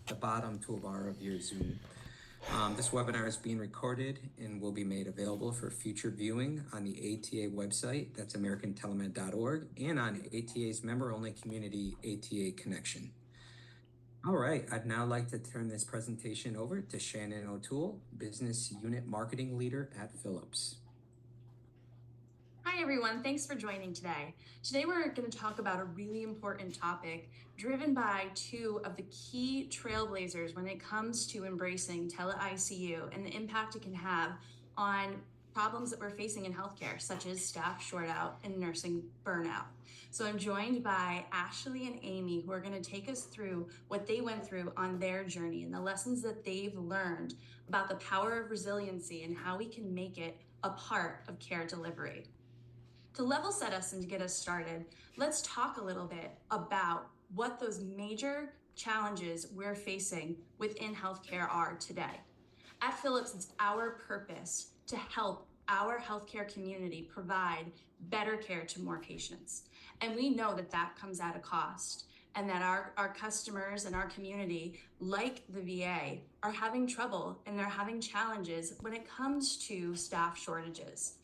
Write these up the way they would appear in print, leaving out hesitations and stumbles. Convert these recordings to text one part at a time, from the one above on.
the bottom toolbar of your Zoom. This webinar is being recorded and will be made available for future viewing on the ATA website, that's americantelemed.org, and on ATA's member-only community ATA Connection. All right, I'd now like to turn this presentation over to Shannon O'Toole, Business Unit Marketing Leader at Philips. Hi everyone, thanks for joining today. Today we're going to talk about a really important topic driven by two of the key trailblazers when it comes to embracing TeleICU and the impact it can have on problems that we're facing in healthcare, such as staff shortout and nursing burnout. So I'm joined by Ashley and Amy, who are going to take us through what they went through on their journey and the lessons that they've learned about the power of resiliency and how we can make it a part of care delivery. To level set us and to get us started, let's talk a little bit about what those major challenges we're facing within healthcare are today. At Philips, it's our purpose to help our healthcare community provide better care to more patients. And we know that that comes at a cost, and that our customers and our community, like the VA, are having trouble and they're having challenges when it comes to staff shortages.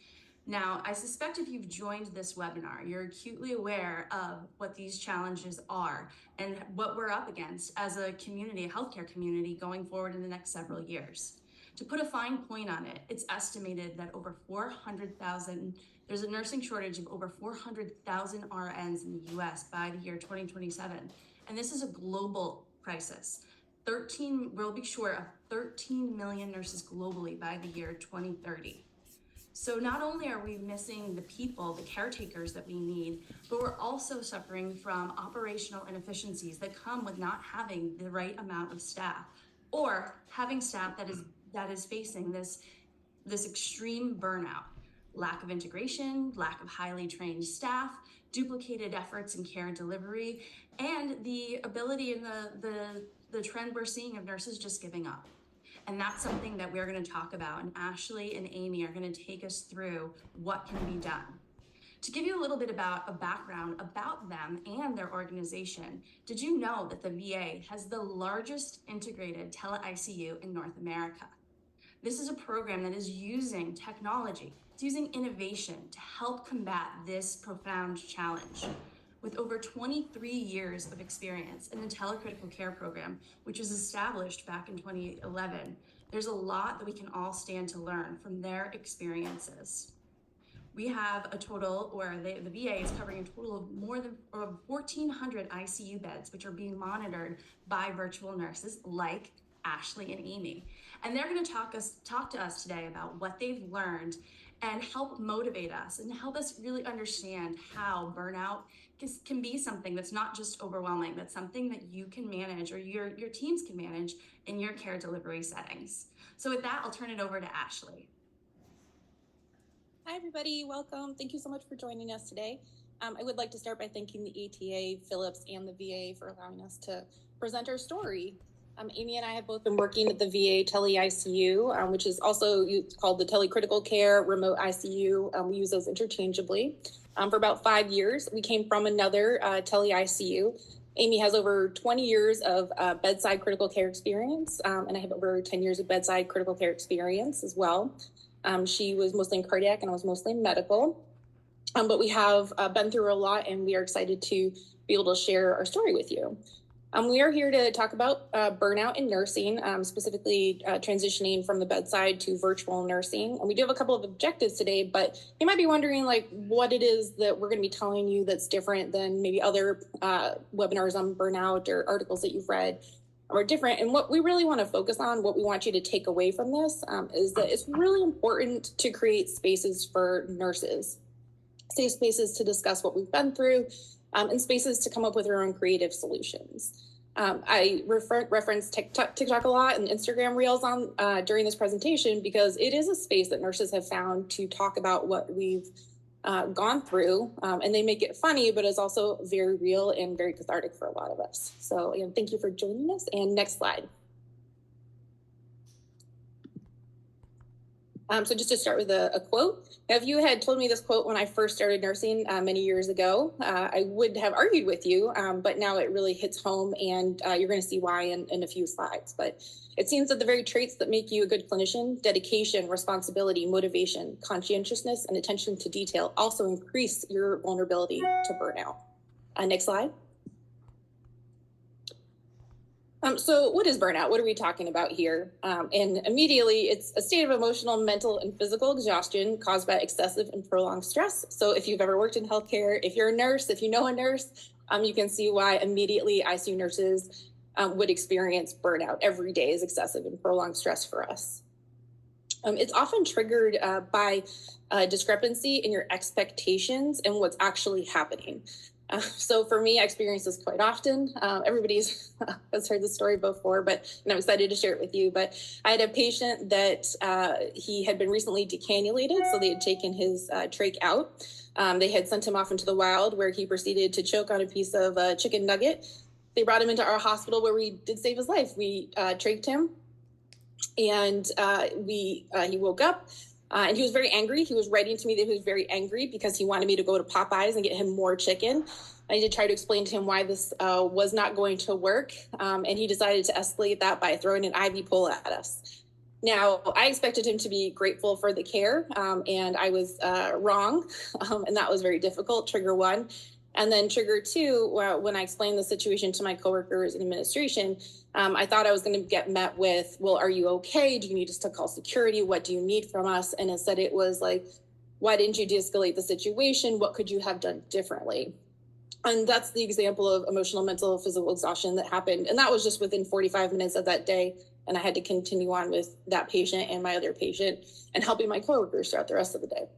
Now, I suspect if you've joined this webinar, you're acutely aware of what these challenges are and what we're up against as a community, a healthcare community, going forward in the next several years. To put a fine point on it, it's estimated that over 400,000, there's a nursing shortage of over 400,000 RNs in the US by the year 2027. And this is a global crisis. We'll be short of 13 million nurses globally by the year 2030. So not only are we missing the people, the caretakers that we need, but we're also suffering from operational inefficiencies that come with not having the right amount of staff, or having staff that is facing this extreme burnout, lack of integration, lack of highly trained staff, duplicated efforts in care and delivery, and the ability and the trend we're seeing of nurses just giving up. And that's something that we're going to talk about, and Ashley and Amy are going to take us through what can be done. To give you a little bit about a background about them and their organization, did you know that the VA has the largest integrated TeleICU in North America? This is a program that is using technology, it's using innovation to help combat this profound challenge. With over 23 years of experience in the telecritical care program, which was established back in 2011, there's a lot that we can all stand to learn from their experiences. We have a total, or the VA is covering a total of more than 1,400 ICU beds, which are being monitored by virtual nurses like Ashley and Amy. And they're going to talk to us today about what they've learned and help motivate us and help us really understand how burnout can be something that's not just overwhelming, that's something that you can manage, or your teams can manage in your care delivery settings. So with that, I'll turn it over to Ashley. Hi everybody, welcome. Thank you so much for joining us today. I would like to start by thanking the ATA, Philips, and the VA for allowing us to present our story. Amy and I have both been working at the VA TeleICU, which is also called the Telecritical Care Remote ICU. We use those interchangeably for about 5 years. We came from another TeleICU. Amy has over 20 years of bedside critical care experience, and I have over 10 years of bedside critical care experience as well. She was mostly in cardiac and I was mostly in medical. But we have been through a lot, and we are excited to be able to share our story with you. We are here to talk about burnout in nursing, specifically transitioning from the bedside to virtual nursing. And we do have a couple of objectives today, but you might be wondering what it is that we're going to be telling you that's different than maybe other webinars on burnout or articles that you've read are different. And what we really want to focus on, what we want you to take away from this is that it's really important to create spaces for nurses, safe spaces to discuss what we've been through, and spaces to come up with our own creative solutions. I reference TikTok a lot and Instagram Reels during this presentation because it is a space that nurses have found to talk about what we've gone through, and they make it funny, but it's also very real and very cathartic for a lot of us. So again, thank you for joining us. And next slide. So just to start with a quote, now, if you had told me this quote when I first started nursing many years ago, I would have argued with you, but now it really hits home, and you're going to see why in a few slides. But it seems that the very traits that make you a good clinician, dedication, responsibility, motivation, conscientiousness, and attention to detail, also increase your vulnerability to burnout. Next slide. So what is burnout? What are we talking about here? And immediately, it's a state of emotional, mental, and physical exhaustion caused by excessive and prolonged stress. So if you've ever worked in healthcare, if you're a nurse, if you know a nurse, you can see why immediately ICU nurses would experience burnout. Every day is excessive and prolonged stress for us. It's often triggered by a discrepancy in your expectations and what's actually happening. So for me, I experience this quite often. Everybody's has heard the story before, and I'm excited to share it with you. But I had a patient that he had been recently decannulated, so they had taken his trach out. They had sent him off into the wild, where he proceeded to choke on a piece of chicken nugget. They brought him into our hospital, where we did save his life. We trached him, and he woke up. And he was very angry. He was writing to me that he was very angry because he wanted me to go to Popeyes and get him more chicken. I did try to explain to him why this was not going to work. And he decided to escalate that by throwing an IV pole at us. Now, I expected him to be grateful for the care, and I was wrong. And that was very difficult, trigger one. And then trigger two, when I explained the situation to my coworkers in administration, I thought I was going to get met with, well, are you okay? Do you need us to call security? What do you need from us? And instead it was like, why didn't you de-escalate the situation? What could you have done differently? And that's the example of emotional, mental, physical exhaustion that happened. And that was just within 45 minutes of that day. And I had to continue on with that patient and my other patient and helping my coworkers throughout the rest of the day.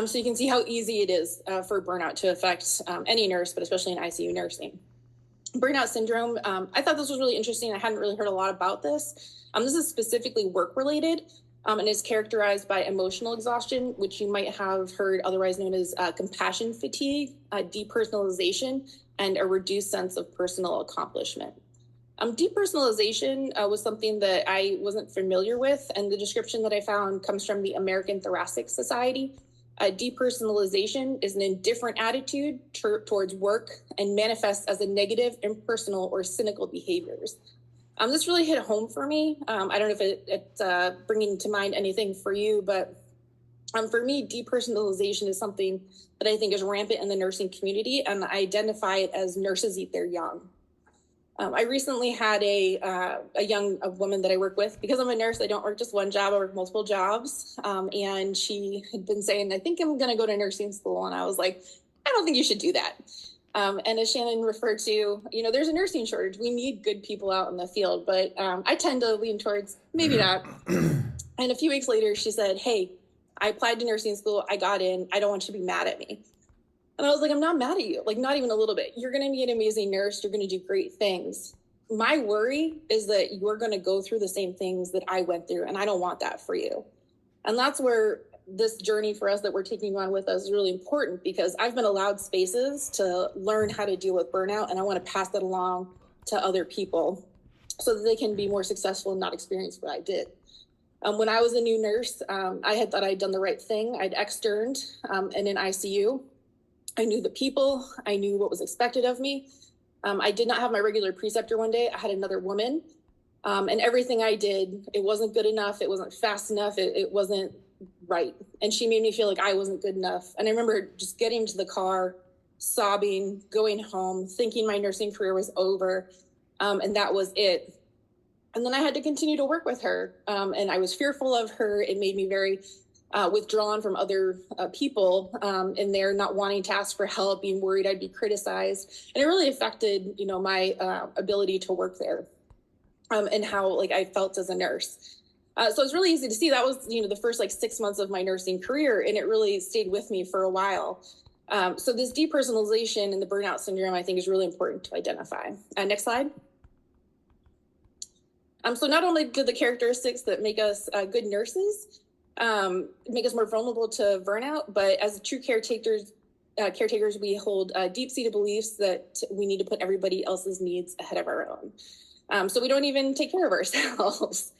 So you can see how easy it is for burnout to affect any nurse, but especially in ICU nursing. Burnout syndrome, I thought this was really interesting. I hadn't really heard a lot about this. This is specifically work-related and is characterized by emotional exhaustion, which you might have heard otherwise known as compassion fatigue, depersonalization, and a reduced sense of personal accomplishment. Depersonalization was something that I wasn't familiar with, and the description that I found comes from the American Thoracic Society. Depersonalization is an indifferent attitude towards work and manifests as a negative, impersonal, or cynical behaviors. This really hit home for me. I don't know if it's bringing to mind anything for you, but for me, depersonalization is something that I think is rampant in the nursing community, and I identify it as nurses eat their young. I recently had a young woman that I work with. Because I'm a nurse, I don't work just one job, I work multiple jobs. And she had been saying, I think I'm going to go to nursing school. And I was like, I don't think you should do that. And as Shannon referred to, there's a nursing shortage. We need good people out in the field, but I tend to lean towards maybe not. And a few weeks later, she said, hey, I applied to nursing school. I got in. I don't want you to be mad at me. And I was like, I'm not mad at you, like not even a little bit. You're going to be an amazing nurse. You're going to do great things. My worry is that you're going to go through the same things that I went through, and I don't want that for you. And that's where this journey for us that we're taking on with us is really important, because I've been allowed spaces to learn how to deal with burnout, and I want to pass that along to other people so that they can be more successful and not experience what I did. When I was a new nurse, I had thought I'd done the right thing. I'd externed in an ICU. I knew the people. I knew what was expected of me. I did not have my regular preceptor one day. I had another woman. And everything I did, it wasn't good enough. It wasn't fast enough. It wasn't right. And she made me feel like I wasn't good enough. And I remember just getting into the car, sobbing, going home, thinking my nursing career was over. And that was it. And then I had to continue to work with her. And I was fearful of her. It made me very withdrawn from other people in there, not wanting to ask for help, being worried I'd be criticized. And it really affected, my ability to work there and how I felt as a nurse. So it's really easy to see that was, the first 6 months of my nursing career, and it really stayed with me for a while. So this depersonalization and the burnout syndrome, I think, is really important to identify. Next slide. So not only do the characteristics that make us good nurses make us more vulnerable to burnout, but as true caretakers, we hold deep-seated beliefs that we need to put everybody else's needs ahead of our own. So we don't even take care of ourselves.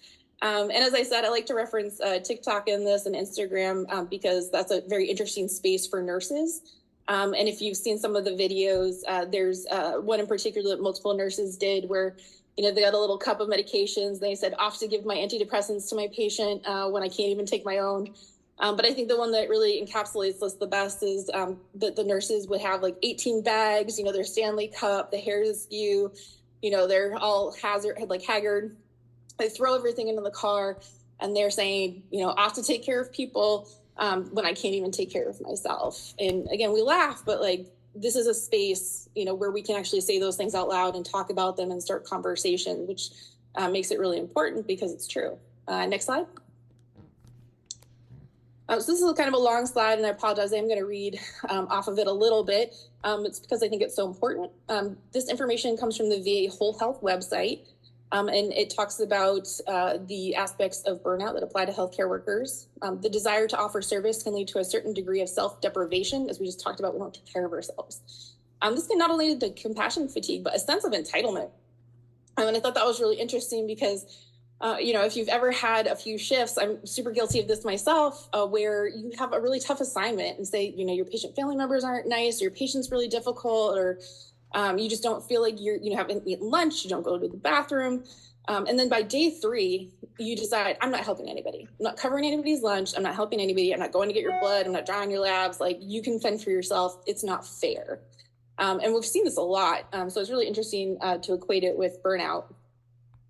And as I said, I like to reference TikTok in this and Instagram because that's a very interesting space for nurses. And if you've seen some of the videos, there's one in particular that multiple nurses did where, they got a little cup of medications. They said, off to give my antidepressants to my patient when I can't even take my own. But I think the one that really encapsulates this the best is that the nurses would have like 18 bags, their Stanley cup, the hair is askew, they're all haggard. They throw everything into the car and they're saying, off to take care of people when I can't even take care of myself. And again, we laugh, but like, this is a space, where we can actually say those things out loud and talk about them and start conversation, which makes it really important because it's true. Next slide. So this is kind of a long slide, and I apologize. I'm going to read off of it a little bit. It's because I think it's so important. This information comes from the VA Whole Health website, and it talks about the aspects of burnout that apply to healthcare workers. The desire to offer service can lead to a certain degree of self-deprivation, as we just talked about. We don't take care of ourselves. This can not only lead to compassion fatigue, but a sense of entitlement. And I thought that was really interesting because if you've ever had a few shifts, I'm super guilty of this myself, where you have a really tough assignment and say, your patient family members aren't nice, or your patient's really difficult, or you just don't feel like you haven't eaten lunch, you don't go to the bathroom. And then by day 3, you decide, I'm not helping anybody. I'm not covering anybody's lunch. I'm not helping anybody. I'm not going to get your blood. I'm not drawing your labs. Like, you can fend for yourself. It's not fair. And we've seen this a lot. So it's really interesting to equate it with burnout.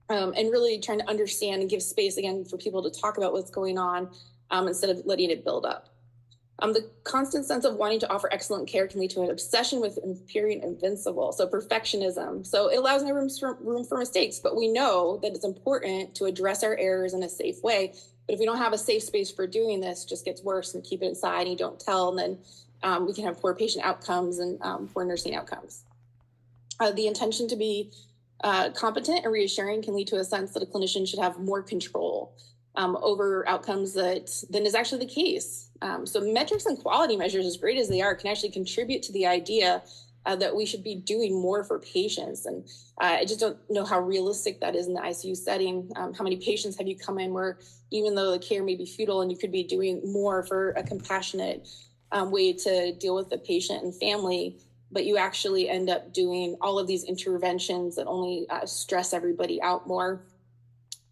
And really trying to understand and give space again for people to talk about what's going on instead of letting it build up. The constant sense of wanting to offer excellent care can lead to an obsession with appearing invincible. So perfectionism. So it allows no room for mistakes, but we know that it's important to address our errors in a safe way. But if we don't have a safe space for doing this, it just gets worse and keep it inside and you don't tell. And then we can have poor patient outcomes and poor nursing outcomes. The intention to be competent and reassuring can lead to a sense that a clinician should have more control over outcomes than is actually the case. So metrics and quality measures, as great as they are, can actually contribute to the idea that we should be doing more for patients. And I just don't know how realistic that is in the ICU setting. How many patients have you come in where even though the care may be futile and you could be doing more for a compassionate way to deal with the patient and family, but you actually end up doing all of these interventions that only stress everybody out more.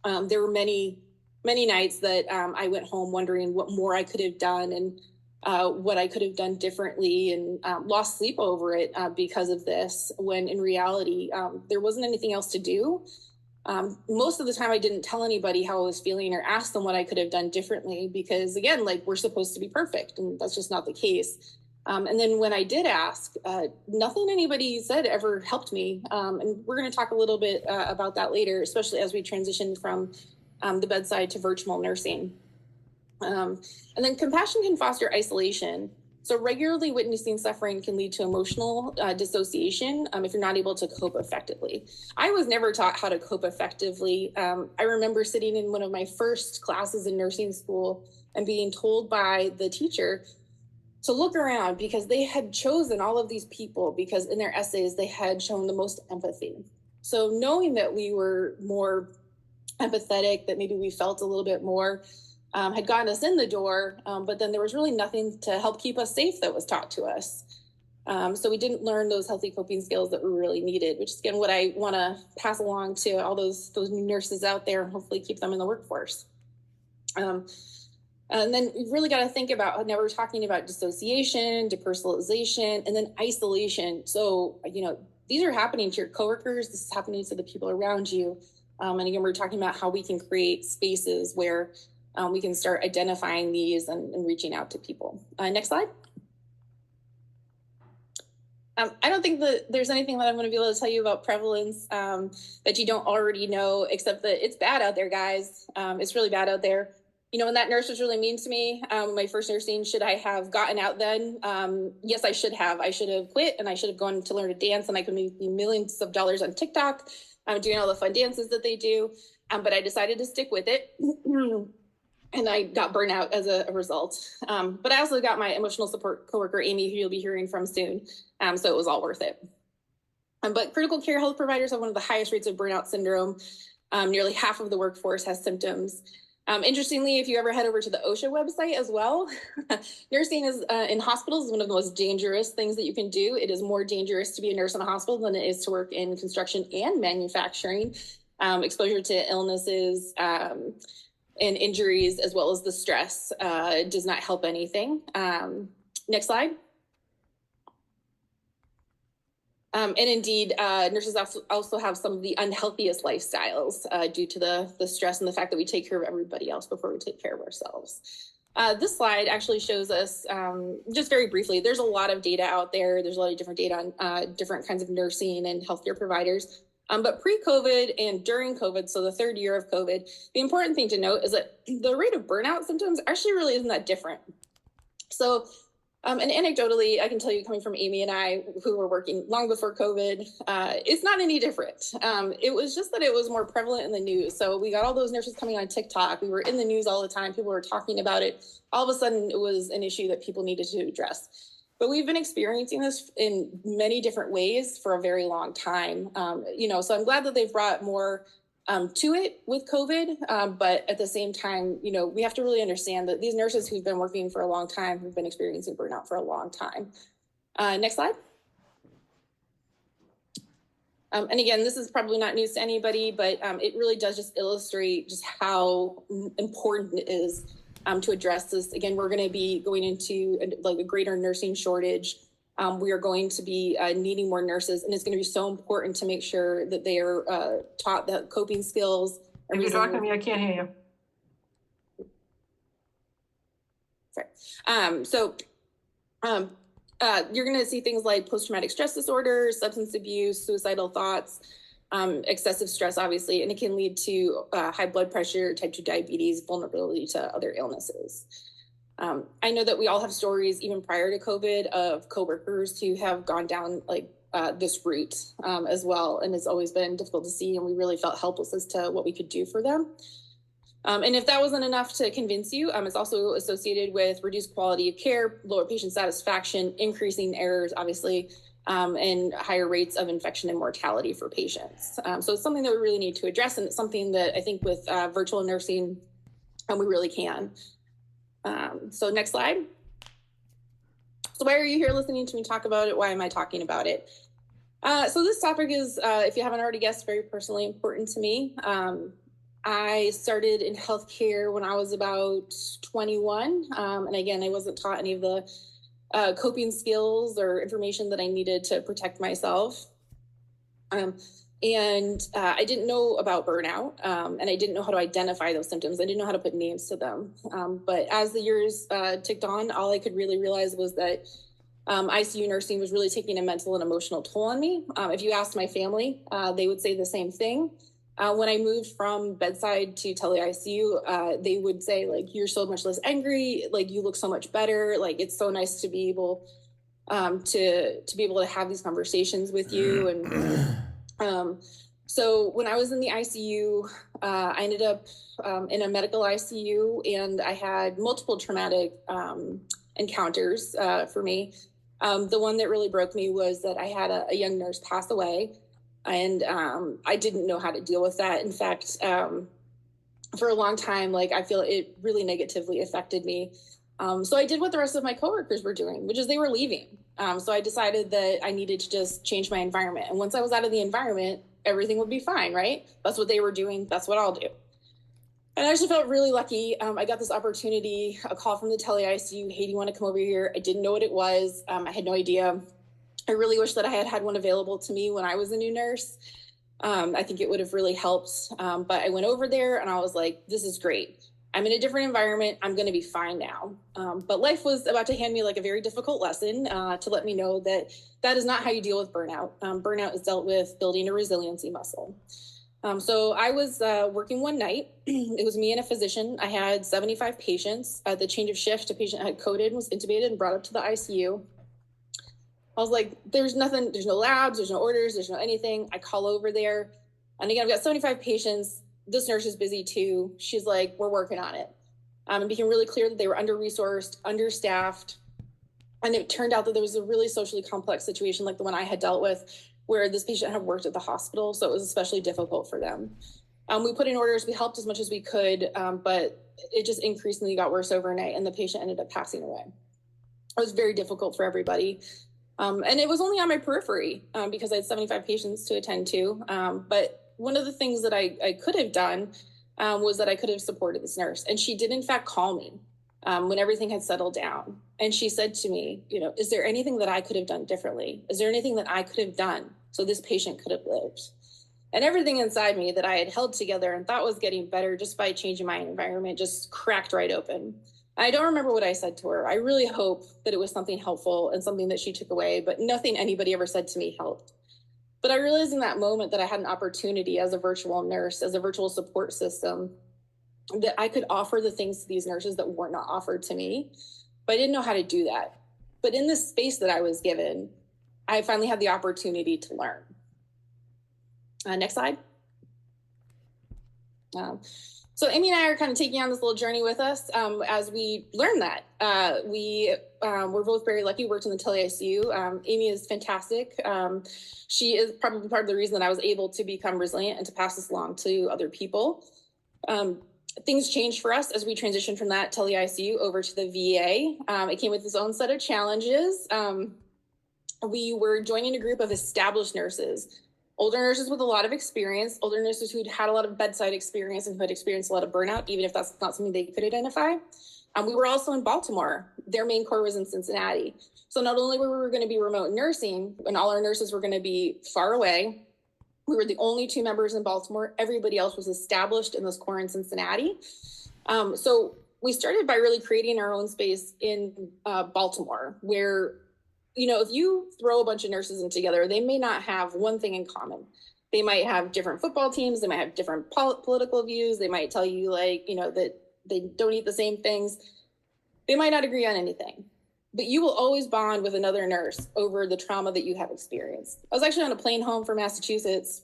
There were many nights that I went home wondering what more I could have done and what I could have done differently, and lost sleep over it because of this, when in reality, there wasn't anything else to do. Most of the time I didn't tell anybody how I was feeling or ask them what I could have done differently because, again, like, we're supposed to be perfect, and that's just not the case. And then when I did ask, nothing anybody said ever helped me. And we're going to talk a little bit about that later, especially as we transition from the bedside to virtual nursing. And then compassion can foster isolation. So regularly witnessing suffering can lead to emotional dissociation if you're not able to cope effectively. I was never taught how to cope effectively. I remember sitting in one of my first classes in nursing school and being told by the teacher to look around because they had chosen all of these people because in their essays they had shown the most empathy. So knowing that we were more empathetic, that maybe we felt a little bit more, had gotten us in the door, but then there was really nothing to help keep us safe that was taught to us. So we didn't learn those healthy coping skills that we really needed, which is, again, what I want to pass along to all those new nurses out there and hopefully keep them in the workforce. And then you've really got to think about, now we're talking about dissociation, depersonalization, and then isolation. So, these are happening to your coworkers. This is happening to the people around you. And again, we're talking about how we can create spaces where we can start identifying these and reaching out to people. Next slide. I don't think that there's anything that I'm going to be able to tell you about prevalence that you don't already know, except that it's bad out there, guys. It's really bad out there. When that nurse was really mean to me, my first nursing, should I have gotten out then? Yes, I should have. I should have quit and I should have gone to learn to dance, and I could make millions of dollars on TikTok doing all the fun dances that they do. But I decided to stick with it. And I got burnt out as a result. But I also got my emotional support coworker, Amy, who you'll be hearing from soon. So it was all worth it. But critical care health providers have one of the highest rates of burnout syndrome. Nearly half of the workforce has symptoms. Interestingly, if you ever head over to the OSHA website as well, nursing is in hospitals is one of the most dangerous things that you can do. It is more dangerous to be a nurse in a hospital than it is to work in construction and manufacturing. Exposure to illnesses and injuries, as well as the stress, does not help anything. Next slide. And indeed, nurses also have some of the unhealthiest lifestyles due to the stress and the fact that we take care of everybody else before we take care of ourselves. This slide actually shows us, just very briefly, there's a lot of data out there. There's a lot of different data on different kinds of nursing and healthcare providers. But pre-COVID and during COVID, so the third year of COVID, the important thing to note is that the rate of burnout symptoms actually really isn't that different. So, and anecdotally, I can tell you, coming from Amy and I, who were working long before COVID, it's not any different. It was just that it was more prevalent in the news. So we got all those nurses coming on TikTok. We were in the news all the time. People were talking about it. All of a sudden, it was an issue that people needed to address. But we've been experiencing this in many different ways for a very long time. So I'm glad that they've brought more to it with COVID. But at the same time, we have to really understand that these nurses who've been working for a long time, who've been experiencing burnout for a long time. Next slide. And again, this is probably not news to anybody, but it really does just illustrate just how important it is to address this. Again, we're going to be going into a greater nursing shortage. We are going to be needing more nurses, and it's going to be so important to make sure that they are taught the coping skills. If you're talking to me, I can't hear you. Sorry. You're going to see things like post-traumatic stress disorders, substance abuse, suicidal thoughts, excessive stress, obviously, and it can lead to high blood pressure, type 2 diabetes, vulnerability to other illnesses. I know that we all have stories, even prior to COVID, of coworkers who have gone down this route as well, and it's always been difficult to see, and we really felt helpless as to what we could do for them. And if that wasn't enough to convince you, it's also associated with reduced quality of care, lower patient satisfaction, increasing errors, obviously, and higher rates of infection and mortality for patients. So it's something that we really need to address, and it's something that I think with virtual nursing, we really can. So next slide. So why are you here listening to me talk about it? Why am I talking about it? So this topic is, if you haven't already guessed, very personally important to me. I started in healthcare when I was about 21. And again, I wasn't taught any of the coping skills or information that I needed to protect myself. And I didn't know about burnout, and I didn't know how to identify those symptoms. I didn't know how to put names to them. But as the years ticked on, all I could really realize was that ICU nursing was really taking a mental and emotional toll on me. If you asked my family, they would say the same thing. When I moved from bedside to TeleICU, they would say, you're so much less angry, you look so much better, it's so nice to be able to have these conversations with you. And so when I was in the ICU, I ended up in a medical ICU, and I had multiple traumatic encounters for me. The one that really broke me was that I had a young nurse pass away. And I didn't know how to deal with that. In fact, for a long time, I feel it really negatively affected me. So I did what the rest of my coworkers were doing, which is they were leaving. So I decided that I needed to just change my environment. And once I was out of the environment, everything would be fine, right? That's what they were doing. That's what I'll do. And I actually felt really lucky. I got this opportunity, a call from the TeleICU. Hey, do you want to come over here? I didn't know what it was. I had no idea. I really wish that I had one available to me when I was a new nurse. I think it would have really helped. But I went over there and I was like, this is great. I'm in a different environment. I'm going to be fine now. But life was about to hand me a very difficult lesson to let me know that that is not how you deal with burnout. Burnout is dealt with building a resiliency muscle. So I was working one night. It was me and a physician. I had 75 patients. At the change of shift, a patient had coded and was intubated and brought up to the ICU. I was like, there's nothing, there's no labs, there's no orders, there's no anything. I call over there. And again, I've got 75 patients. This nurse is busy too. She's like, we're working on it. It became really clear that they were under-resourced, understaffed. And it turned out that there was a really socially complex situation like the one I had dealt with, where this patient had worked at the hospital. So it was especially difficult for them. We put in orders, we helped as much as we could, but it just increasingly got worse overnight and the patient ended up passing away. It was very difficult for everybody. And it was only on my periphery because I had 75 patients to attend to. But one of the things that I could have done was that I could have supported this nurse. And she did, in fact, call me when everything had settled down. And she said to me, you know, is there anything that I could have done differently? Is there anything that I could have done so this patient could have lived? And everything inside me that I had held together and thought was getting better just by changing my environment just cracked right open. I don't remember what I said to her. I really hope that it was something helpful and something that she took away, but nothing anybody ever said to me helped. But I realized in that moment that I had an opportunity as a virtual nurse, as a virtual support system, that I could offer the things to these nurses that were not offered to me, but I didn't know how to do that. But in this space that I was given, I finally had the opportunity to learn. Next slide. So Amy and I are kind of taking on this little journey with us as we learn that. We're both very lucky, worked in the TeleICU. Amy is fantastic. She is probably part of the reason that I was able to become resilient and to pass this along to other people. Things changed for us as we transitioned from that TeleICU over to the VA. It came with its own set of challenges. We were joining a group of established nurses, older nurses with a lot of experience, older nurses who'd had a lot of bedside experience and who had experienced a lot of burnout, even if that's not something they could identify. We were also in Baltimore. Their main core was in Cincinnati. So not only were we going to be remote nursing and all our nurses were going to be far away, we were the only 2 members in Baltimore. Everybody else was established in this core in Cincinnati. So we started by really creating our own space in Baltimore, where, you know, if you throw a bunch of nurses in together, they may not have one thing in common. They might have different football teams. They might have different political views. They might tell you, like, you know, that they don't eat the same things. They might not agree on anything, but you will always bond with another nurse over the trauma that you have experienced. I was actually on a plane home from Massachusetts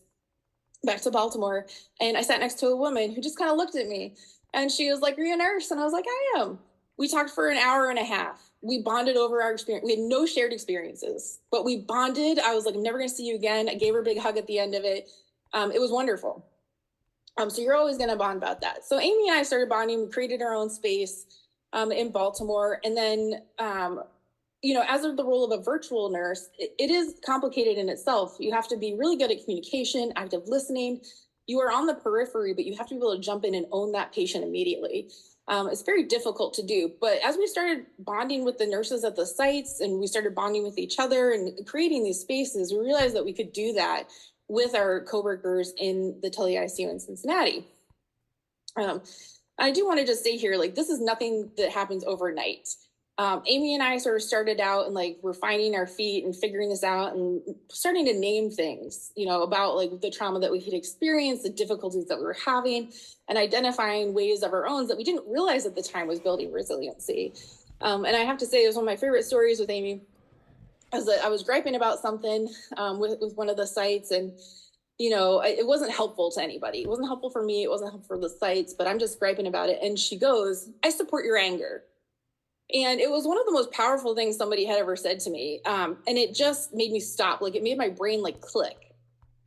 back to Baltimore, and I sat next to a woman who just kind of looked at me, and she was like, "Are you a nurse?" And I was like, "I am." We talked for an hour and a half. We bonded over our experience. We had no shared experiences, but we bonded. I was like, "I'm never going to see you again." I gave her a big hug at the end of it. It was wonderful. So you're always going to bond about that. So Amy and I started bonding. We created our own space in Baltimore. And then, you know, as of the role of a virtual nurse, it is complicated in itself. You have to be really good at communication, active listening. You are on the periphery, but you have to be able to jump in and own that patient immediately. It's very difficult to do. But as we started bonding with the nurses at the sites and we started bonding with each other and creating these spaces, we realized that we could do that with our coworkers in the TeleICU in Cincinnati. I do want to just say here, like, this is nothing that happens overnight. Amy and I sort of started out and like we're finding our feet and figuring this out and starting to name things, you know, about like the trauma that we had experienced, the difficulties that we were having, and identifying ways of our own that we didn't realize at the time was building resiliency. And I have to say, it was one of my favorite stories with Amy. I was griping about something with one of the sites, and you know, it wasn't helpful to anybody. It wasn't helpful for me. It wasn't helpful for the sites, but I'm just griping about it. And she goes, "I support your anger." And it was one of the most powerful things somebody had ever said to me. And it just made me stop. Like, it made my brain like click.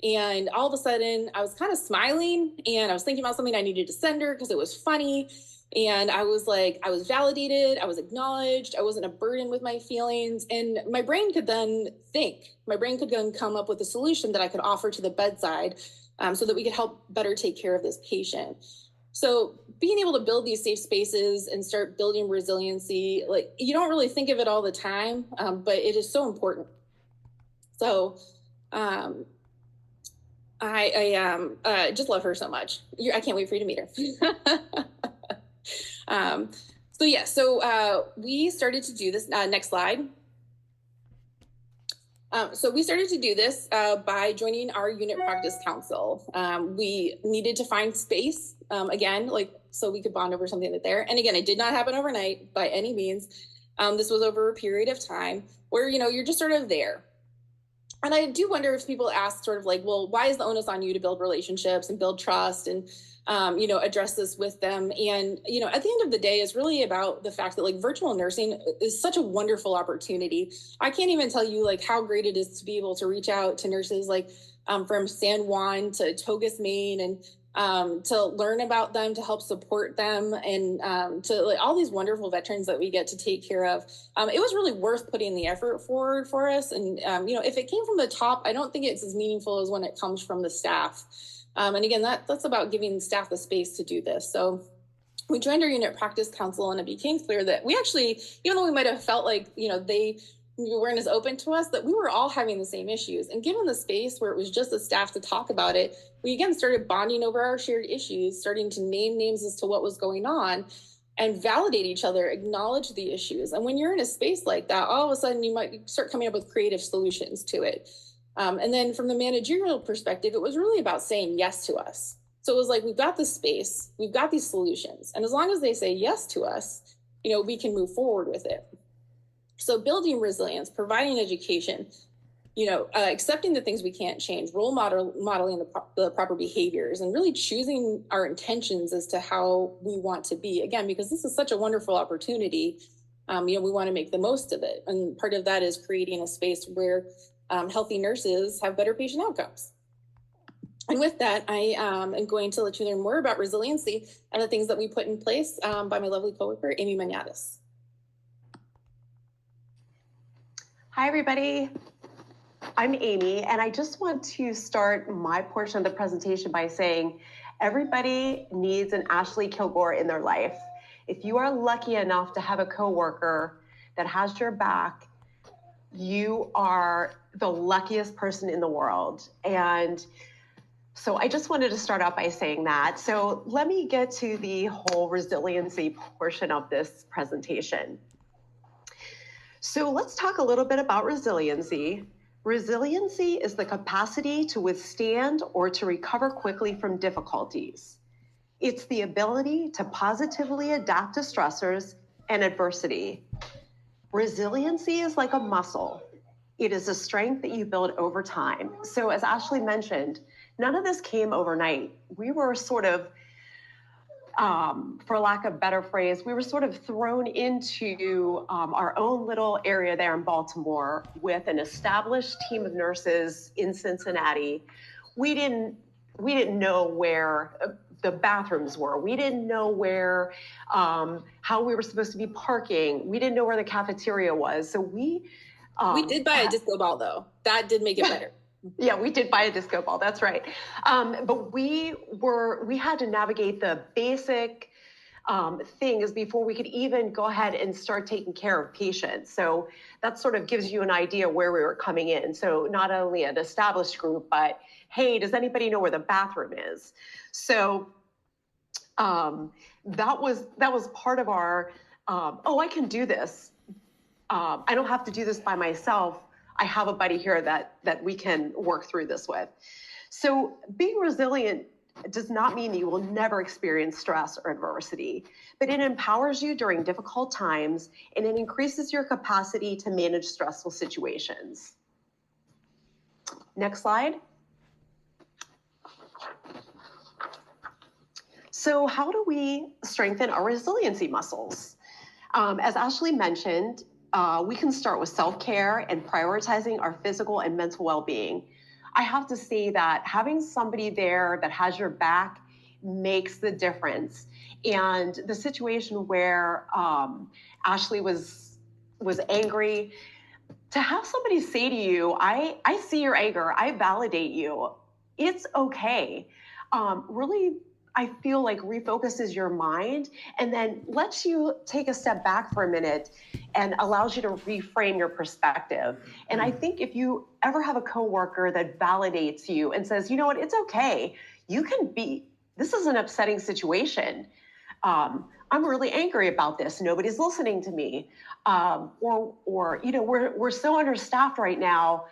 And all of a sudden I was kind of smiling and I was thinking about something I needed to send her because it was funny. And I was like, I was validated. I was acknowledged. I wasn't a burden with my feelings. And my brain could then think. My brain could then come up with a solution that I could offer to the bedside so that we could help better take care of this patient. So being able to build these safe spaces and start building resiliency, like, you don't really think of it all the time, but it is so important. So I just love her so much. I can't wait for you to meet her. So we started to do this. Next slide. So we started to do this by joining our unit practice council. We needed to find space, again, like, so we could bond over something there. And again, it did not happen overnight by any means. This was over a period of time where, you know, you're just sort of there. And I do wonder if people ask sort of like, well, why is the onus on you to build relationships and build trust and, you know, address this with them? And, you know, at the end of the day, it's really about the fact that like virtual nursing is such a wonderful opportunity. I can't even tell you like how great it is to be able to reach out to nurses like from San Juan to Togus, Maine, and to learn about them, to help support them, and to like, all these wonderful veterans that we get to take care of. It was really worth putting the effort forward for us. And, if it came from the top, I don't think it's as meaningful as when it comes from the staff. And again, that's about giving staff the space to do this. So we joined our unit practice council, and it became clear that we actually, even though we might have felt like, they weren't as open to us, that we were all having the same issues. And given the space where it was just the staff to talk about it, we again started bonding over our shared issues, starting to name names as to what was going on and validate each other, acknowledge the issues. And when you're in a space like that, all of a sudden you might start coming up with creative solutions to it. And then from the managerial perspective, it was really about saying yes to us. So it was like, we've got this space, we've got these solutions. And as long as they say yes to us, we can move forward with it. So building resilience, providing education, accepting the things we can't change, modeling the proper behaviors, and really choosing our intentions as to how we want to be. Again, because this is such a wonderful opportunity, we want to make the most of it. And part of that is creating a space where healthy nurses have better patient outcomes. And with that, I am going to let you learn more about resiliency and the things that we put in place by my lovely coworker, Amy Manatis. Hi, everybody. I'm Amy, and I just want to start my portion of the presentation by saying everybody needs an Ashley Kilgore in their life. If you are lucky enough to have a coworker that has your back, you are the luckiest person in the world. And so I just wanted to start out by saying that. So let me get to the whole resiliency portion of this presentation. So let's talk a little bit about resiliency. Resiliency is the capacity to withstand or to recover quickly from difficulties. It's the ability to positively adapt to stressors and adversity. Resiliency is like a muscle. It is a strength that you build over time. So as Ashley mentioned, none of this came overnight. We were sort of, for lack of a better phrase, we were sort of thrown into our own little area there in Baltimore with an established team of nurses in Cincinnati. We didn't know where the bathrooms were. We didn't know where, how we were supposed to be parking. We didn't know where the cafeteria was. So we did buy a disco ball, though. That did make it better. Yeah, we did buy a disco ball. That's right. But we had to navigate the basic things before we could even go ahead and start taking care of patients. So that sort of gives you an idea where we were coming in. So not only an established group, but hey, does anybody know where the bathroom is? So that was part of our, I can do this. I don't have to do this by myself. I have a buddy here that we can work through this with. So being resilient does not mean that you will never experience stress or adversity, but it empowers you during difficult times, and it increases your capacity to manage stressful situations. Next slide. So how do we strengthen our resiliency muscles? As Ashley mentioned, we can start with self-care and prioritizing our physical and mental well-being. I have to say that having somebody there that has your back makes the difference. And the situation where Ashley was angry, to have somebody say to you, I see your anger, I validate you, it's okay. Really, I feel like refocuses your mind and then lets you take a step back for a minute and allows you to reframe your perspective. And I think if you ever have a coworker that validates you and says, you know what, it's okay. This is an upsetting situation. I'm really angry about this. Nobody's listening to me. Or we're so understaffed right now.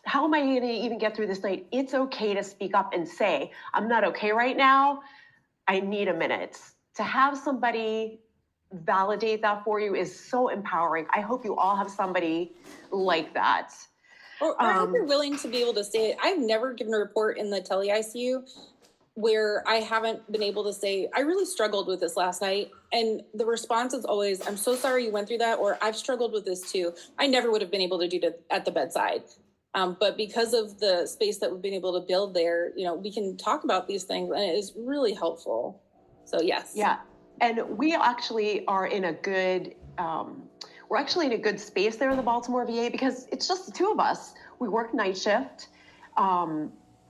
How am I going to even get through this night? It's okay to speak up and say, I'm not okay right now. I need a minute. To have somebody validate that for you is so empowering. I hope you all have somebody like that. Or if you're willing to be able to say it. I've never given a report in the TeleICU where I haven't been able to say, I really struggled with this last night. And the response is always, I'm so sorry you went through that, or I've struggled with this too. I never would have been able to do that at the bedside. But because of the space that we've been able to build there, we can talk about these things, and it is really helpful. So yes. Yeah, and we actually are in a good, we're actually in a good space there in the Baltimore VA because it's just the two of us. We work night shift,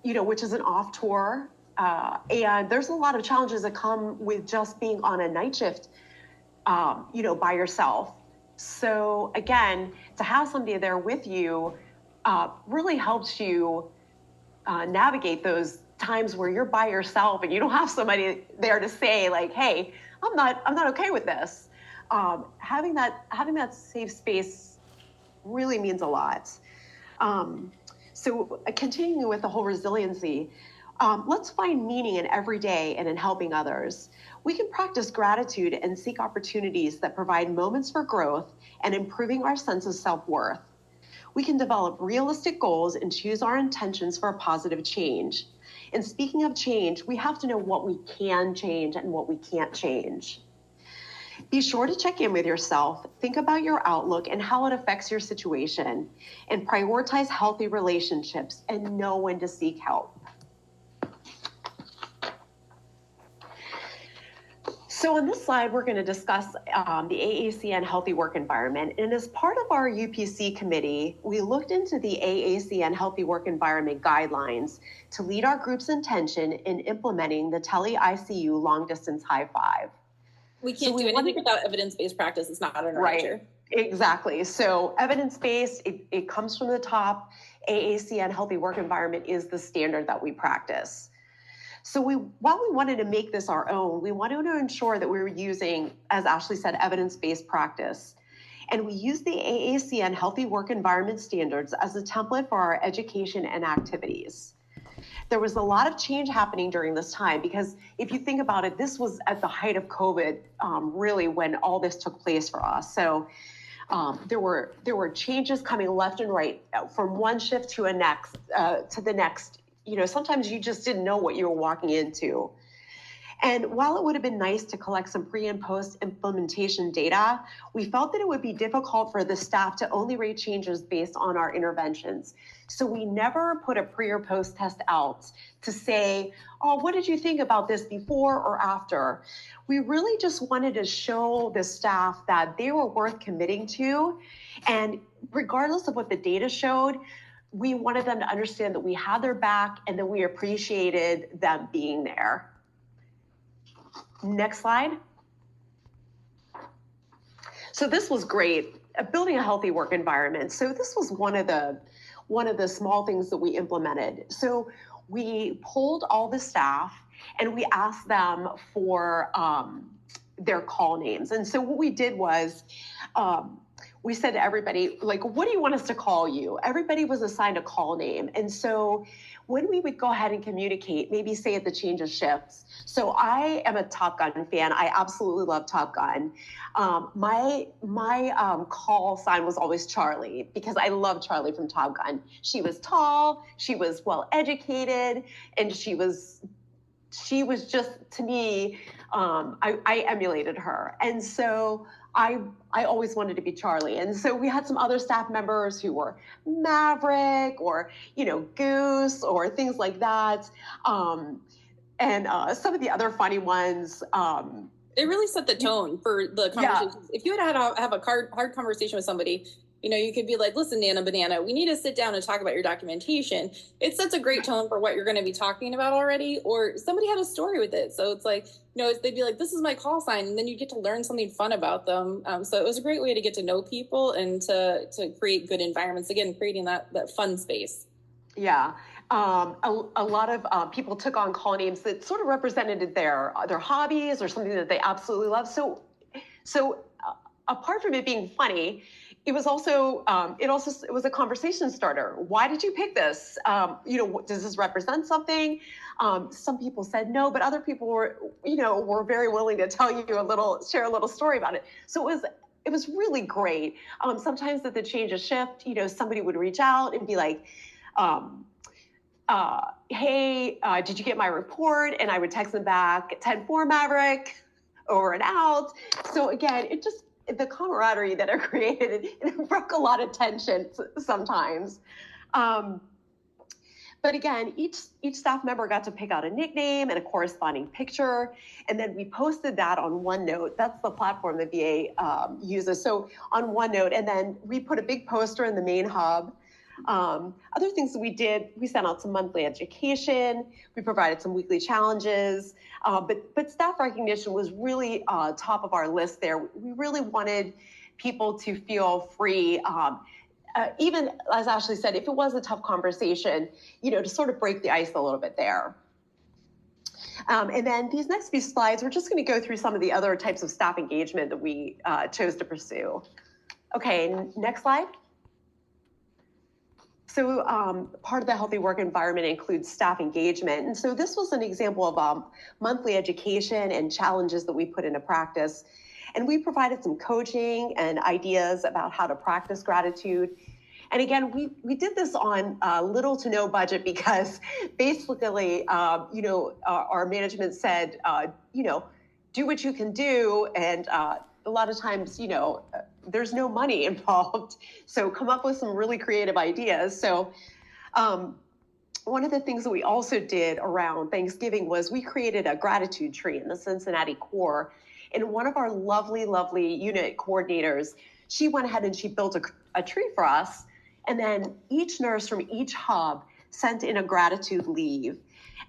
which is an off tour. And there's a lot of challenges that come with just being on a night shift, by yourself. So again, to have somebody there with you really helps you navigate those times where you're by yourself and you don't have somebody there to say like, hey, I'm not okay with this. Having that safe space really means a lot. So continuing with the whole resiliency, let's find meaning in every day and in helping others. We can practice gratitude and seek opportunities that provide moments for growth and improving our sense of self-worth. We can develop realistic goals and choose our intentions for a positive change. And speaking of change, we have to know what we can change and what we can't change. Be sure to check in with yourself, think about your outlook and how it affects your situation, and prioritize healthy relationships and know when to seek help. So on this slide, we're going to discuss the AACN Healthy Work Environment. And as part of our UPC committee, we looked into the AACN Healthy Work Environment guidelines to lead our group's intention in implementing the TeleICU long distance high five. We can't do anything without evidence-based practice. It's not in our nature. Right, exactly. So evidence-based, it comes from the top. AACN Healthy Work Environment is the standard that we practice. So while we wanted to make this our own, we wanted to ensure that we were using, as Ashley said, evidence-based practice. And we used the AACN Healthy Work Environment Standards as a template for our education and activities. There was a lot of change happening during this time because if you think about it, this was at the height of COVID, really when all this took place for us. So there were changes coming left and right from one shift to the next. Sometimes you just didn't know what you were walking into. And while it would have been nice to collect some pre and post implementation data, we felt that it would be difficult for the staff to only rate changes based on our interventions. So we never put a pre or post test out to say, oh, what did you think about this before or after? We really just wanted to show the staff that they were worth committing to. And regardless of what the data showed, we wanted them to understand that we had their back and that we appreciated them being there. Next slide. So this was great, building a healthy work environment. So this was one of the small things that we implemented. So we polled all the staff and we asked them for their call names. And so what we did was, we said to everybody, like, what do you want us to call you? Everybody was assigned a call name. And so when we would go ahead and communicate, maybe say at the change of shifts. So I am a Top Gun fan. I absolutely love Top Gun. My call sign was always Charlie because I love Charlie from Top Gun. She was tall, she was well educated, and she was just, to me, I emulated her. And so I always wanted to be Charlie. And so we had some other staff members who were Maverick or, Goose or things like that. And some of the other funny ones. It really set the tone for the conversations. Yeah. If you had to have a hard conversation with somebody, you could be like, listen, Nana Banana, we need to sit down and talk about your documentation. It sets a great tone for what you're going to be talking about already. Or somebody had a story with it. So it's like, they'd be like, this is my call sign. And then you get to learn something fun about them. So it was a great way to get to know people and to create good environments. Again, creating that fun space. Yeah. A lot of people took on call names that sort of represented their hobbies or something that they absolutely love. So apart from it being funny, it was also it was a conversation starter. Why did you pick this? Does this represent something? Some people said no, but other people were very willing to tell you share a little story about it. So it was really great. Sometimes at the change of shift, somebody would reach out and be like, hey, did you get my report? And I would text them back, 10-4 Maverick, over and out. So again, the camaraderie that it created, it broke a lot of tension sometimes. But again, each staff member got to pick out a nickname and a corresponding picture, and then we posted that on OneNote. That's the platform the VA uses. So on OneNote, and then we put a big poster in the main hub. Other things that we did, we sent out some monthly education, we provided some weekly challenges, but staff recognition was really top of our list there. We really wanted people to feel free, even as Ashley said, if it was a tough conversation, to sort of break the ice a little bit there. And then these next few slides, we're just going to go through some of the other types of staff engagement that we chose to pursue. Okay, next slide. So part of the healthy work environment includes staff engagement. And so this was an example of monthly education and challenges that we put into practice. And we provided some coaching and ideas about how to practice gratitude. And again, we did this on little to no budget because basically, our management said, do what you can do. And a lot of times, there's no money involved. So come up with some really creative ideas. So one of the things that we also did around Thanksgiving was we created a gratitude tree in the Cincinnati core. And one of our lovely, lovely unit coordinators, she went ahead and she built a tree for us. And then each nurse from each hub sent in a gratitude leave.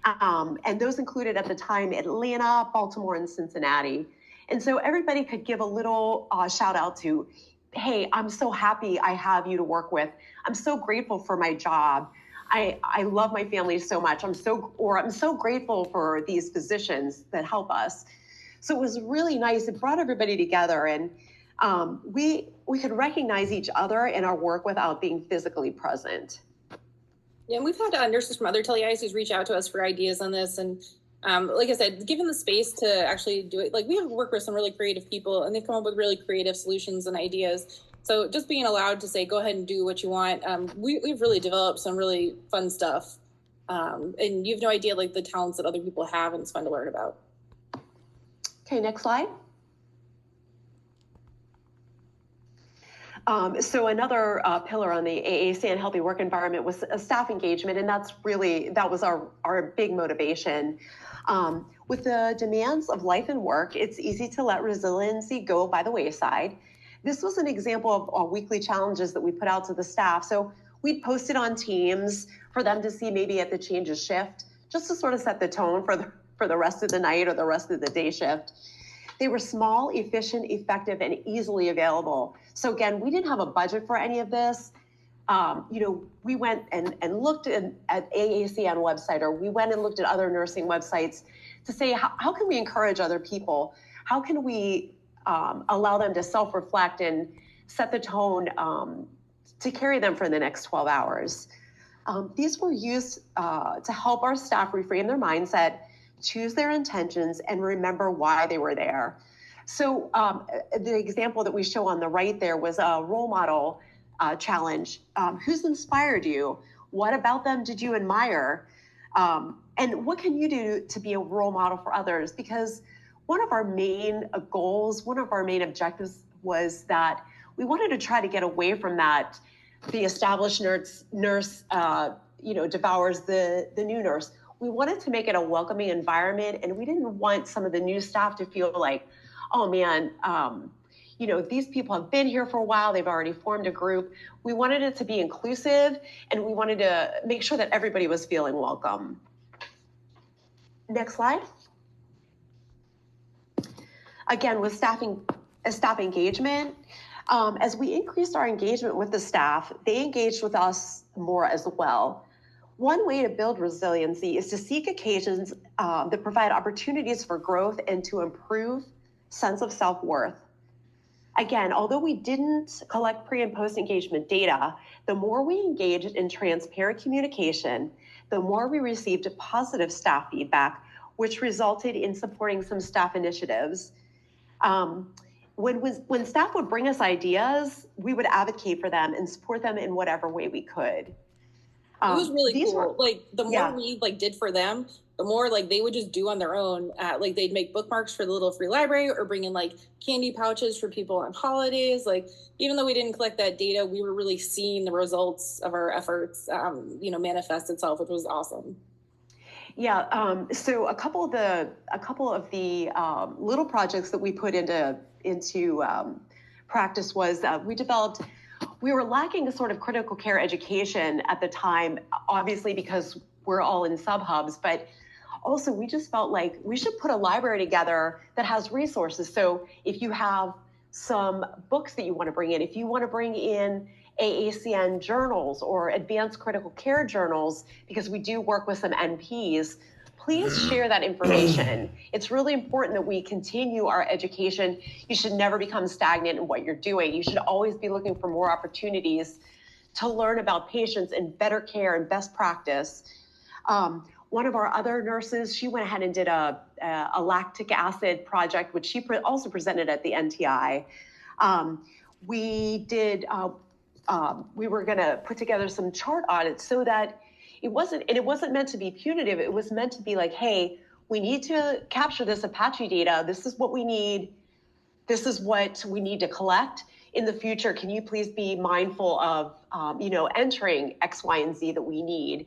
And those included at the time Atlanta, Baltimore, and Cincinnati. And so everybody could give a little shout out to, hey, I'm so happy I have you to work with. I'm so grateful for my job. I love my family so much. I'm so grateful for these physicians that help us. So it was really nice. It brought everybody together, and we could recognize each other in our work without being physically present. Yeah, and we've had nurses from other TeleICUs reach out to us for ideas on this. And like I said, given the space to actually do it, like we have worked with some really creative people and they've come up with really creative solutions and ideas. So just being allowed to say, go ahead and do what you want. We've really developed some really fun stuff. And you have no idea like the talents that other people have, and it's fun to learn about. Okay, next slide. So another pillar on the AAC and healthy work environment was staff engagement, and that was our big motivation. With the demands of life and work, it's easy to let resiliency go by the wayside. This was an example of weekly challenges that we put out to the staff. So we'd post it on Teams for them to see maybe at the change of shift, just to sort of set the tone for the rest of the night or the rest of the day shift. They were small, efficient, effective, and easily available. So again, we didn't have a budget for any of this. We went and looked at AACN website, or we went and looked at other nursing websites to say, how can we encourage other people? How can we allow them to self-reflect and set the tone to carry them for the next 12 hours? These were used to help our staff reframe their mindset, choose their intentions, and remember why they were there. So the example that we show on the right there was a role model challenge. Who's inspired you? What about them did you admire? And what can you do to be a role model for others? Because one of our main goals, one of our main objectives was that we wanted to try to get away from that, the established nurse devours the new nurse. We wanted to make it a welcoming environment, and we didn't want some of the new staff to feel like, oh man, these people have been here for a while, they've already formed a group. We wanted it to be inclusive, and we wanted to make sure that everybody was feeling welcome. Next slide. Again, with staff engagement, as we increased our engagement with the staff, they engaged with us more as well. One way to build resiliency is to seek occasions that provide opportunities for growth and to improve sense of self-worth. Again, although we didn't collect pre and post engagement data, the more we engaged in transparent communication, the more we received positive staff feedback, which resulted in supporting some staff initiatives. When staff would bring us ideas, we would advocate for them and support them in whatever way we could. It was really cool. The more we did for them, the more like they would just do on their own. Like they'd make bookmarks for the little free library or bring in like candy pouches for people on holidays. Like, even though we didn't collect that data, we were really seeing the results of our efforts, manifest itself, which was awesome. Yeah. So a couple of the little projects that we put into practice was we were lacking a sort of critical care education at the time, obviously because we're all in sub-hubs, but also we just felt like we should put a library together that has resources. So if you have some books that you want to bring in, if you want to bring in AACN journals or advanced critical care journals, because we do work with some NPs, please share that information. It's really important that we continue our education. You should never become stagnant in what you're doing. You should always be looking for more opportunities to learn about patients and better care and best practice. One of our other nurses, she went ahead and did a lactic acid project, which she also presented at the NTI. We were going to put together some chart audits so that it wasn't meant to be punitive. It was meant to be like, hey, we need to capture this Apache data. This is what we need. This is what we need to collect in the future. Can you please be mindful of, entering X, Y, and Z that we need,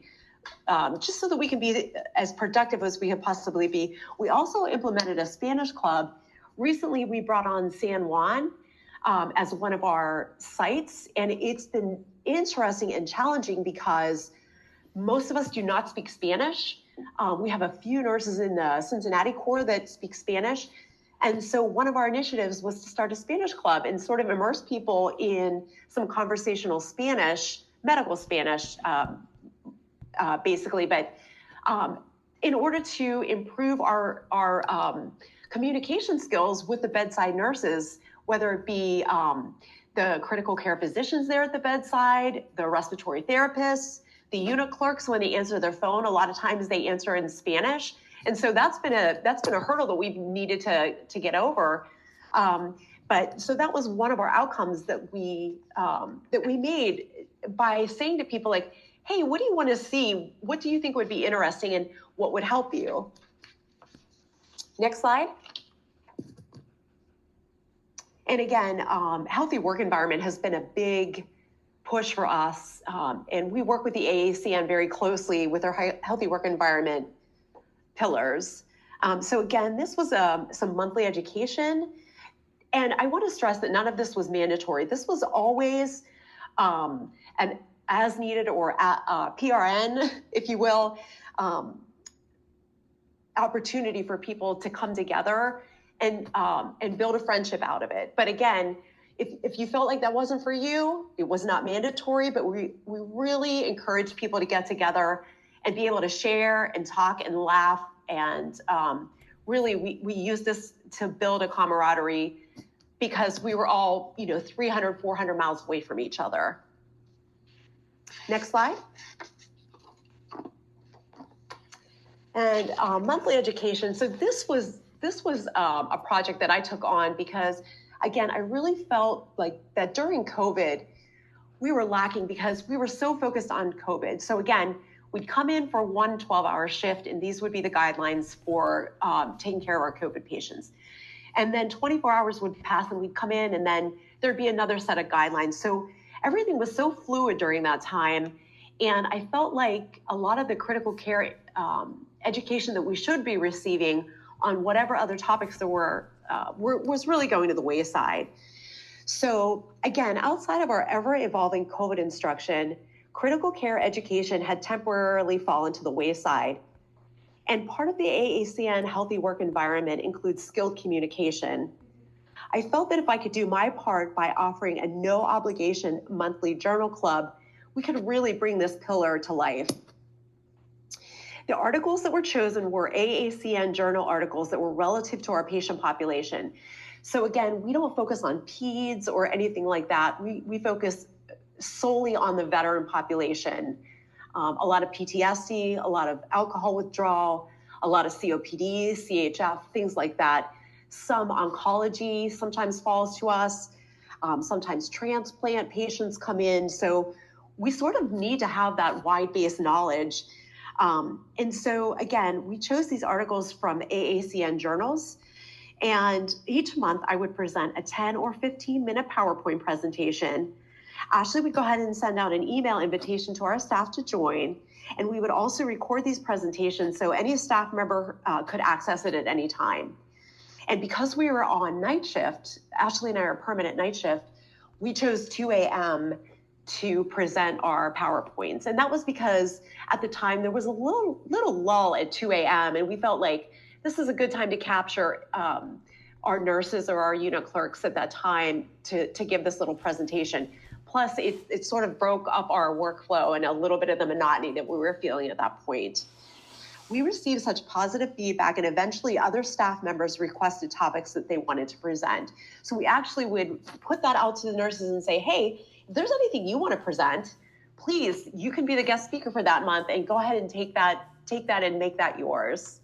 just so that we can be as productive as we can possibly be. We also implemented a Spanish club. Recently, we brought on San Juan as one of our sites, and it's been interesting and challenging because most of us do not speak Spanish. We have a few nurses in the Cincinnati Corps that speak Spanish. And so one of our initiatives was to start a Spanish club and sort of immerse people in some conversational Spanish, medical Spanish, basically. But in order to improve our communication skills with the bedside nurses, whether it be the critical care physicians there at the bedside, the respiratory therapists, the unit clerks, when they answer their phone, a lot of times they answer in Spanish. And so that's been a hurdle that we've needed to get over. But so that was one of our outcomes that we made by saying to people like, hey, what do you want to see? What do you think would be interesting and what would help you? Next slide. And again, healthy work environment has been a big push for us. And we work with the AACN very closely with our healthy work environment pillars. So again, this was some monthly education. And I want to stress that none of this was mandatory. This was always an as needed or PRN, if you will, opportunity for people to come together and build a friendship out of it. But again, if you felt like that wasn't for you, it was not mandatory, but we really encourage people to get together and be able to share and talk and laugh. And really, we use this to build a camaraderie because we were all, 300, 400 miles away from each other. Next slide. And monthly education. So this was a project that I took on because, again, I really felt like that during COVID, we were lacking because we were so focused on COVID. So again, we'd come in for one 12-hour shift, and these would be the guidelines for taking care of our COVID patients. And then 24 hours would pass, and we'd come in, and then there'd be another set of guidelines. So everything was so fluid during that time, and I felt like a lot of the critical care education that we should be receiving on whatever other topics there were was really going to the wayside. So again, outside of our ever-evolving COVID instruction, critical care education had temporarily fallen to the wayside. And part of the AACN healthy work environment includes skilled communication. I felt that if I could do my part by offering a no obligation monthly journal club, we could really bring this pillar to life. The articles that were chosen were AACN journal articles that were relative to our patient population. So again, we don't focus on peds or anything like that. We focus solely on the veteran population. A lot of PTSD, a lot of alcohol withdrawal, a lot of COPD, CHF, things like that. Some oncology sometimes falls to us. Sometimes transplant patients come in. So we sort of need to have that wide-based knowledge. And so again, we chose these articles from AACN journals. And each month I would present a 10 or 15-minute PowerPoint presentation. Ashley would go ahead and send out an email invitation to our staff to join. And we would also record these presentations so any staff member could access it at any time. And because we were on night shift, Ashley and I are permanent night shift, we chose 2 a.m. to present our PowerPoints. And that was because at the time there was a little lull at 2 a.m. and we felt like this is a good time to capture our nurses or our unit clerks at that time to give this little presentation. Plus, it sort of broke up our workflow and a little bit of the monotony that we were feeling at that point. We received such positive feedback, and eventually other staff members requested topics that they wanted to present. So we actually would put that out to the nurses and say, hey, if there's anything you want to present, please, you can be the guest speaker for that month and go ahead and take that and make that yours.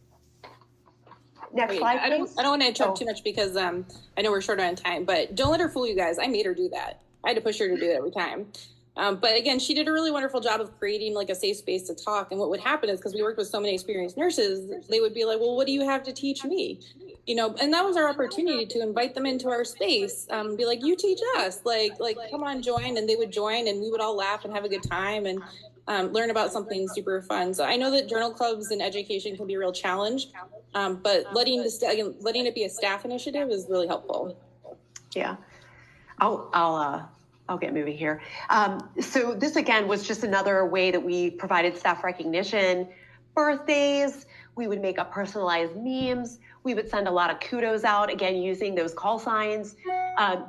Next slide, please. I don't want to interrupt too much because I know we're short on time, but don't let her fool you guys. I made her do that. I had to push her to do it every time. But again, she did a really wonderful job of creating like a safe space to talk. And what would happen is because we worked with so many experienced nurses, they would be like, well, what do you have to teach me? You know, and that was our opportunity to invite them into our space, be like, you teach us, like, come on, join. And they would join and we would all laugh and have a good time and learn about something super fun. So I know that journal clubs and education can be a real challenge, but letting it be a staff initiative is really helpful. Yeah, I'll get moving here. So this again was just another way that we provided staff recognition. Birthdays, we would make up personalized memes. We would send a lot of kudos out, again, using those call signs,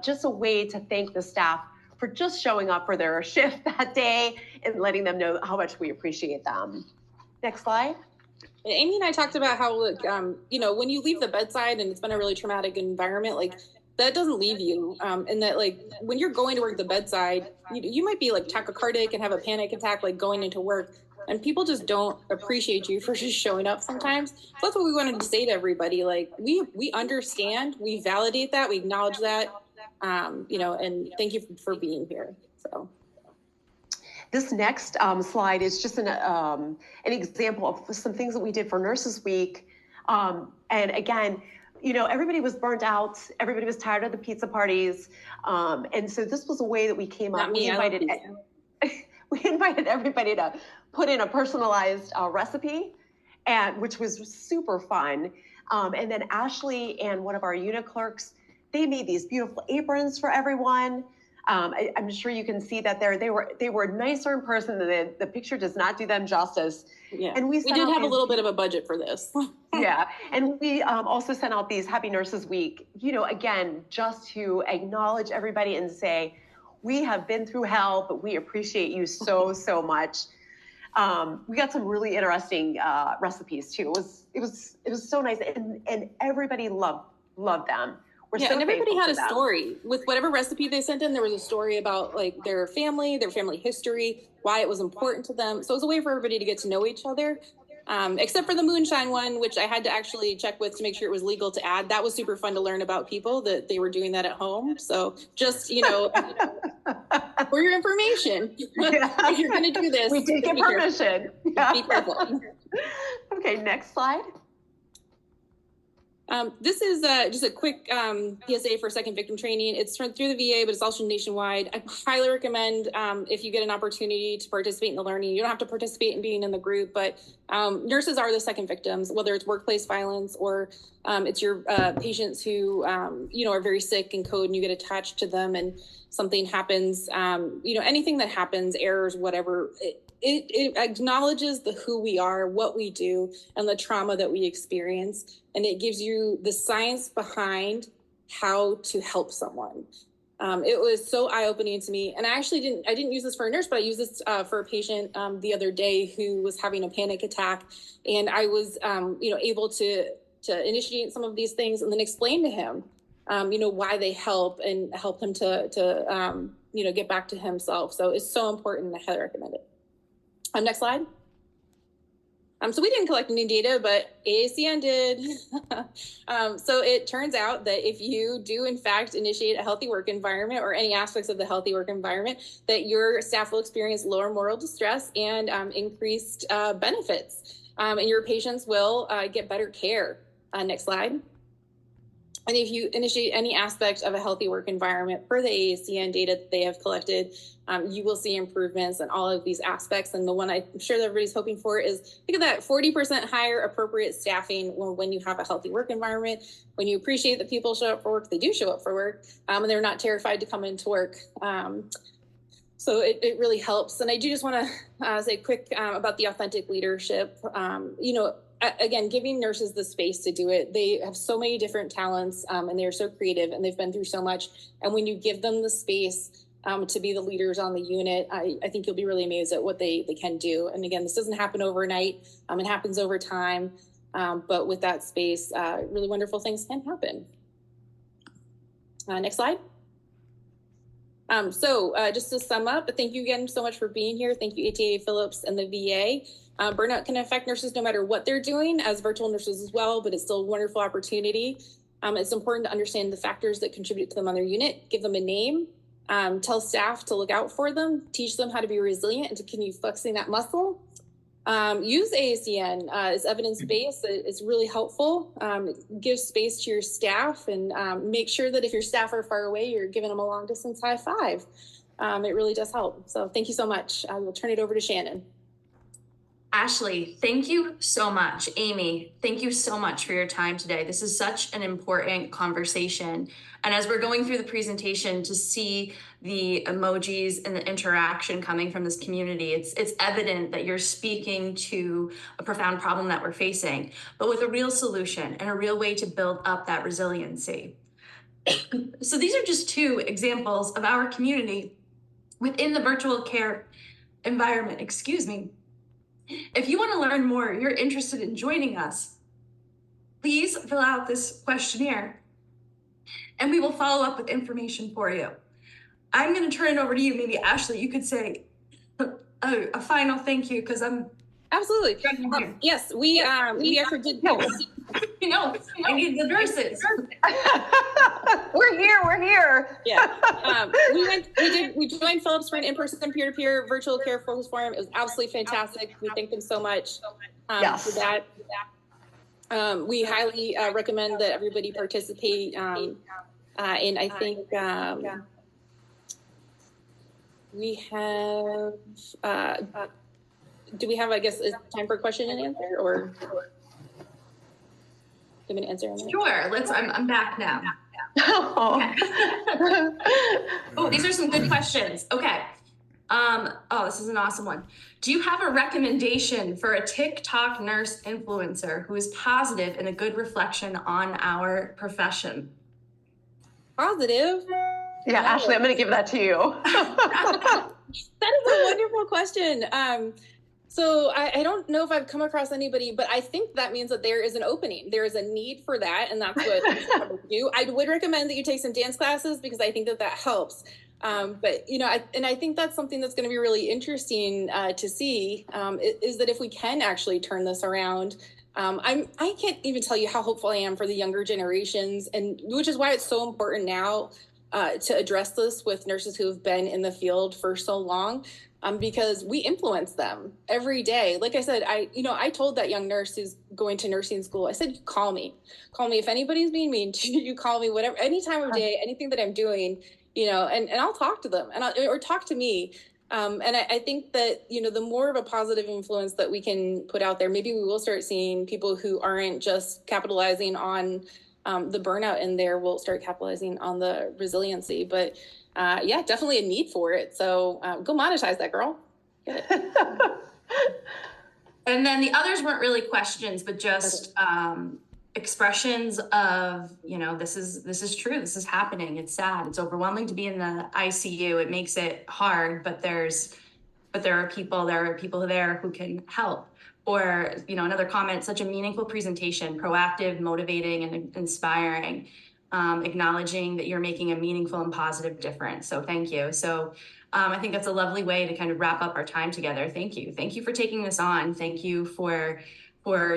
just a way to thank the staff for just showing up for their shift that day and letting them know how much we appreciate them. Next slide. Amy and I talked about how, you know, when you leave the bedside and it's been a really traumatic environment, like that doesn't leave you. And that like when you're going to work the bedside, you might be like tachycardic and have a panic attack, like going into work. And people just don't appreciate you for just showing up sometimes. So that's what we wanted to say to everybody. Like we understand, we validate that, we acknowledge that, you know, and thank you for being here. So. This next slide is just an example of some things that we did for Nurses Week. And again, you know, everybody was burnt out. Everybody was tired of the pizza parties. And so this was a way that we came up. We invited everybody to put in a personalized recipe, which was super fun. And then Ashley and one of our unit clerks, they made these beautiful aprons for everyone. I'm sure you can see that they were nicer in person. The picture does not do them justice. Yeah, and we did have a little bit of a budget for this. Yeah, and we also sent out these Happy Nurses Week, you know, again, just to acknowledge everybody and say, we have been through hell, but we appreciate you so much. We got some really interesting recipes too. It was so nice, and everybody loved them. And everybody had a story with whatever recipe they sent in. There was a story about like their family history, why it was important to them. So it was a way for everybody to get to know each other. Except for the moonshine one, which I had to actually check with to make sure it was legal to add. That was super fun to learn about people that they were doing that at home. So just, you know, for your information, if you're going to do this, we did get permission. Yeah. Be careful. Okay, next slide. This is just a quick PSA for second victim training. It's through the VA, but it's also nationwide. I highly recommend if you get an opportunity to participate in the learning. You don't have to participate in being in the group, but nurses are the second victims, whether it's workplace violence or it's your patients who you know, are very sick and code and you get attached to them and something happens. You know, anything that happens, errors, whatever, it acknowledges who we are, what we do, and the trauma that we experience. And it gives you the science behind how to help someone. It was so eye-opening to me. And I didn't use this for a nurse, but I used this for a patient the other day who was having a panic attack. And I was, you know, able to initiate some of these things and then explain to him, you know, why they help and help him to you know, get back to himself. So it's so important. I highly recommend it. Next slide. So we didn't collect any data, but AACN did. So it turns out that if you do in fact initiate a healthy work environment or any aspects of the healthy work environment, that your staff will experience lower moral distress and increased benefits. And your patients will get better care. Next slide. And if you initiate any aspect of a healthy work environment per the AACN data that they have collected, you will see improvements in all of these aspects. And the one I'm sure that everybody's hoping for is, look at that, 40% higher appropriate staffing when you have a healthy work environment. When you appreciate that people show up for work, they do show up for work, and they're not terrified to come into work. So it really helps. And I do just want to say quick about the authentic leadership. Again, giving nurses the space to do it. They have so many different talents and they're so creative and they've been through so much. And when you give them the space to be the leaders on the unit, I think you'll be really amazed at what they can do. And again, this doesn't happen overnight. It happens over time. But with that space, really wonderful things can happen. Next slide. Just to sum up, thank you again so much for being here. Thank you, ATA Phillips and the VA. Burnout can affect nurses no matter what they're doing, as virtual nurses as well, but it's still a wonderful opportunity. It's important to understand the factors that contribute to them on their unit, give them a name, tell staff to look out for them, teach them how to be resilient and to continue flexing that muscle. Use AACN as evidence-based. It's really helpful. Give space to your staff and make sure that if your staff are far away, you're giving them a long distance high five. It really does help. So thank you so much. I will turn it over to Shannon. Ashley, thank you so much. Amy, thank you so much for your time today. This is such an important conversation. And as we're going through the presentation to see the emojis and the interaction coming from this community, it's evident that you're speaking to a profound problem that we're facing, but with a real solution and a real way to build up that resiliency. So these are just two examples of our community within the virtual care environment, If you want to learn more, you're interested in joining us, please fill out this questionnaire and we will follow up with information for you. I'm going to turn it over to you. Maybe Ashley, you could say a final thank you because I'm absolutely. Yes, we actually did. I need the nurses. We're here. Yeah. We joined Phillips for an in-person peer-to-peer virtual care focus forum. It was absolutely fantastic. We thank them so much for that. We highly recommend that everybody participate. And I think we have, do we have, I guess, is time for question and answer or? Give me an answer on that. Sure. I'm back now. Oh, these are some good questions. Okay. This is an awesome one. Do you have a recommendation for a TikTok nurse influencer who is positive and a good reflection on our profession? Positive? Yeah, Ashley, I'm going to give that to you. That is a wonderful question. So I don't know if I've come across anybody, but I think that means that there is an opening. There is a need for that, and that's what I would do. I would recommend that you take some dance classes because I think that helps. But I think that's something that's going to be really interesting to see. Is that if we can actually turn this around. I can't even tell you how hopeful I am for the younger generations, and which is why it's so important now to address this with nurses who have been in the field for so long. Because we influence them every day. Like I said, I told that young nurse who's going to nursing school, I said, call me if anybody's being mean to you, call me, whatever, any time of day, anything that I'm doing, and I'll talk to them or talk to me. And I think that, the more of a positive influence that we can put out there, maybe we will start seeing people who aren't just capitalizing on the burnout in there will start capitalizing on the resiliency. But yeah, definitely a need for it. So go monetize that, girl. Get it. And then the others weren't really questions, but just expressions of, this is true. This is happening. It's sad. It's overwhelming to be in the ICU. It makes it hard, but there are people there who can help. Or, another comment, such a meaningful presentation, proactive, motivating, and inspiring. Acknowledging that you're making a meaningful and positive difference. So thank you. So I think that's a lovely way to kind of wrap up our time together. Thank you. Thank you for taking this on. Thank you for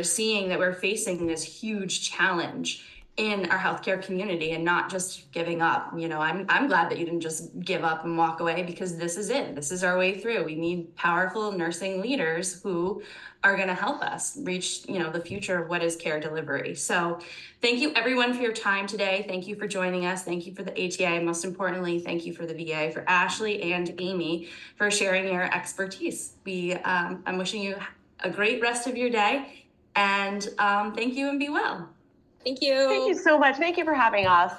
seeing that we're facing this huge challenge in our healthcare community and not just giving up. You know, I'm glad that you didn't just give up and walk away, because this is it. This is our way through. We need powerful nursing leaders who are going to help us reach, you know, the future of what is care delivery. So thank you everyone for your time today. Thank you for joining us. Thank you for the ATA. And most importantly, thank you for the VA, for Ashley and Amy for sharing your expertise. I'm wishing you a great rest of your day, and thank you and be well. Thank you. Thank you so much. Thank you for having us.